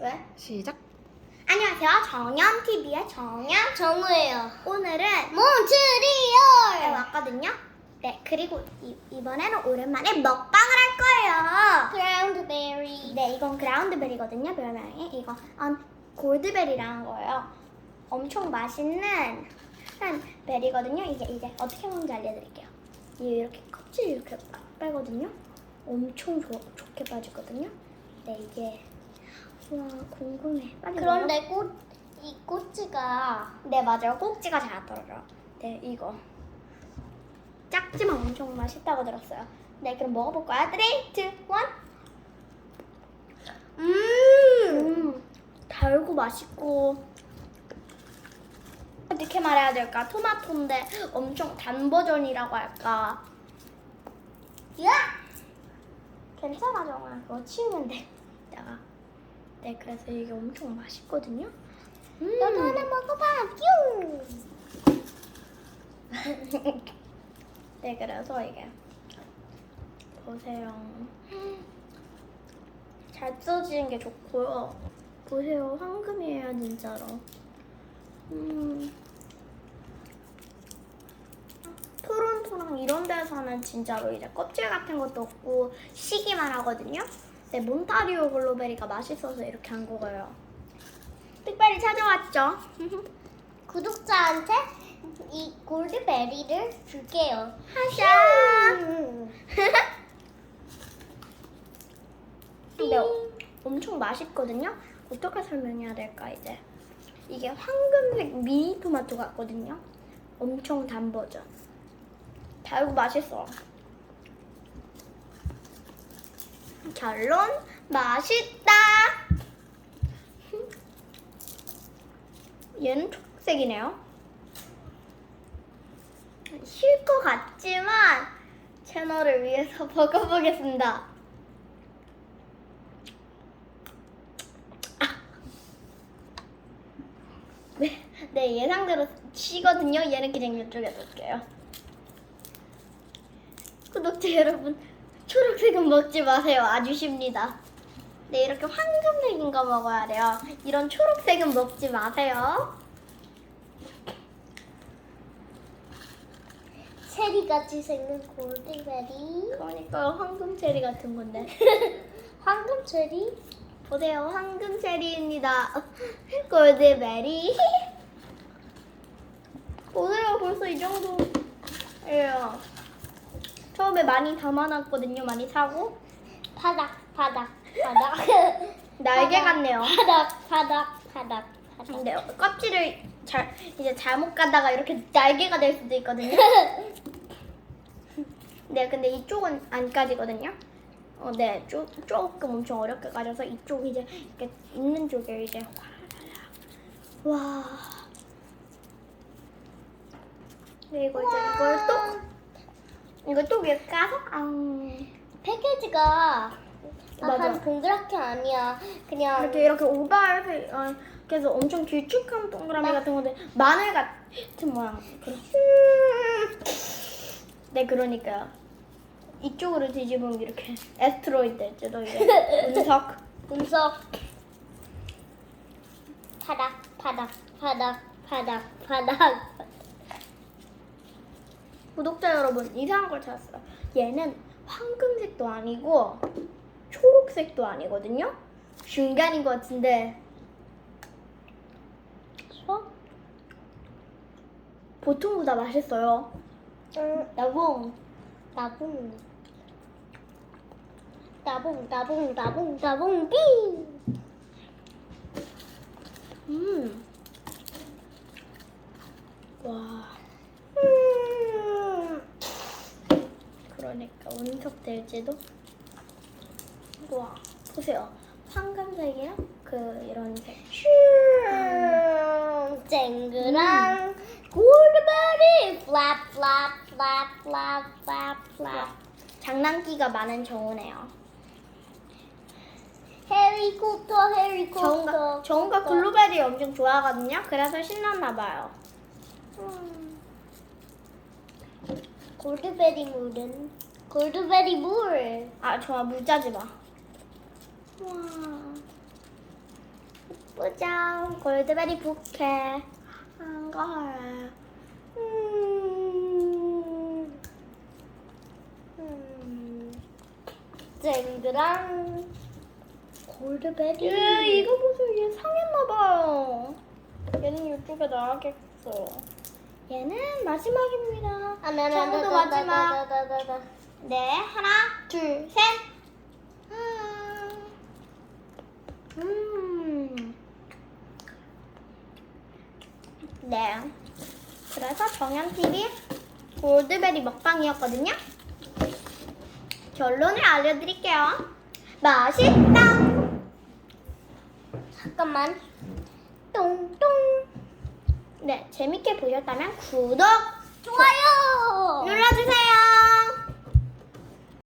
왜? 시작. 안녕하세요. 정연TV의 정우예요. 오늘은 몬트리올 왔거든요. 네, 그리고 이번에는 오랜만에 먹방을 할 거예요. 크라운드베리. 네, 이건 그라운드베리거든요. 별명이 이거 골드베리라는 거예요. 엄청 맛있는 한 베리거든요. 이제 어떻게 먹는지 알려드릴게요. 이렇게 껍질 이렇게 빼거든요. 엄청 좋게 빠지거든요. 네, 이게 와 궁금해. 빨리 그런데 이 꼬치가 네, 맞아요. 꼭지가 잘 안 떨어져요. 네, 이거 작지만 엄청 맛있다고 들었어요. 네, 그럼 먹어볼까요? 3, 2, 1. 달고 맛있고, 어떻게 말해야 될까? 토마토인데 엄청 단 버전이라고 할까? 야! 괜찮아, 정아. 그거 치우면 돼. 이따가. 네, 그래서 이게 엄청 맛있거든요. 너도 하나 먹어봐. 뿅. 네, 그래서 이게 보세요. 잘 써지는 게 좋고요. 보세요, 황금이에요, 진짜로. 토론토랑 이런 데서는 진짜로 이제 껍질 같은 것도 없고 시기만 하거든요. 네, 몬타리오 블루베리가 맛있어서 이렇게 한 거예요. 특별히 찾아왔죠. 구독자한테 이 골드베리를 줄게요. 하샤. 음. 근데 엄청 맛있거든요. 어떻게 설명해야 될까 이제. 이게 황금색 미니 토마토 같거든요. 엄청 단 버전. 달고 맛있어. 결론 맛있다. 얘는 초록색이네요. 쉴 것 같지만 채널을 위해서 먹어보겠습니다. 네, 예상대로 치거든요. 얘는 그냥 이쪽에 놓을게요. 구독자 여러분, 초록색은 먹지 마세요. 아주 쉽니다. 네, 이렇게 황금색인 거 먹어야 돼요. 이런 초록색은 먹지 마세요. 체리같이 생긴 골드베리. 그러니까 황금 체리 같은 건데. 황금 체리? 보세요, 황금 체리입니다. 골드베리. 보세요, 벌써 이 정도예요. 처음에 많이 담아놨거든요. 많이 사고. 바닥. 날개 같네요. 바닥. 근데 껍질을 이제 잘못 가다가 이렇게 날개가 될 수도 있거든요. 네, 근데 이쪽은 안 까지거든요. 네, 조금 엄청 어렵게 까져서 이쪽 이제 이렇게 있는 쪽에 이제 와. 네, 이걸 또 위에 까서 패키지가 맞아. 한 동그랗게 아니야. 그냥 이렇게 오발 그래서 엄청 길쭉한 동그라미 같은 건데 마늘 같은 모양. 네, 그러니까요. 이쪽으로 뒤집으면 이렇게 에스트로이드죠. 이게 운석. 바닥. 구독자 여러분, 이상한 걸 찾았어요. 얘는 황금색도 아니고 초록색도 아니거든요. 중간인 것 같은데 보통보다 맛있어요. 나봉. 나봉 빙. 와. 그러니까 운석 될지도. 와, 보세요. 황금색이랑 이런 색. 쨍그랑 골드베리 플랍. 장난기가 많은 정우네요. 해리코터. 정우가 블루베리 엄청 좋아하거든요. 그래서 신났나 봐요. 골드베리 물은 골드베리 물. 아, 정아 물 짜지 마. 와. 예쁘죠? 골드베리 부케 한 걸. 쨍그랑 골드베리. 이거 보세요. 얘 상했나봐요. 얘는 이쪽에 나가겠어. 얘는 마지막입니다. 저도 마지막. 네, 하나, 둘, 셋. 네. 그래서 정연TV 골드베리 먹방이었거든요. 결론을 알려드릴게요. 맛있다. 잠깐만. 똥똥. 네, 재밌게 보셨다면 구독 좋아요. 눌러주세요.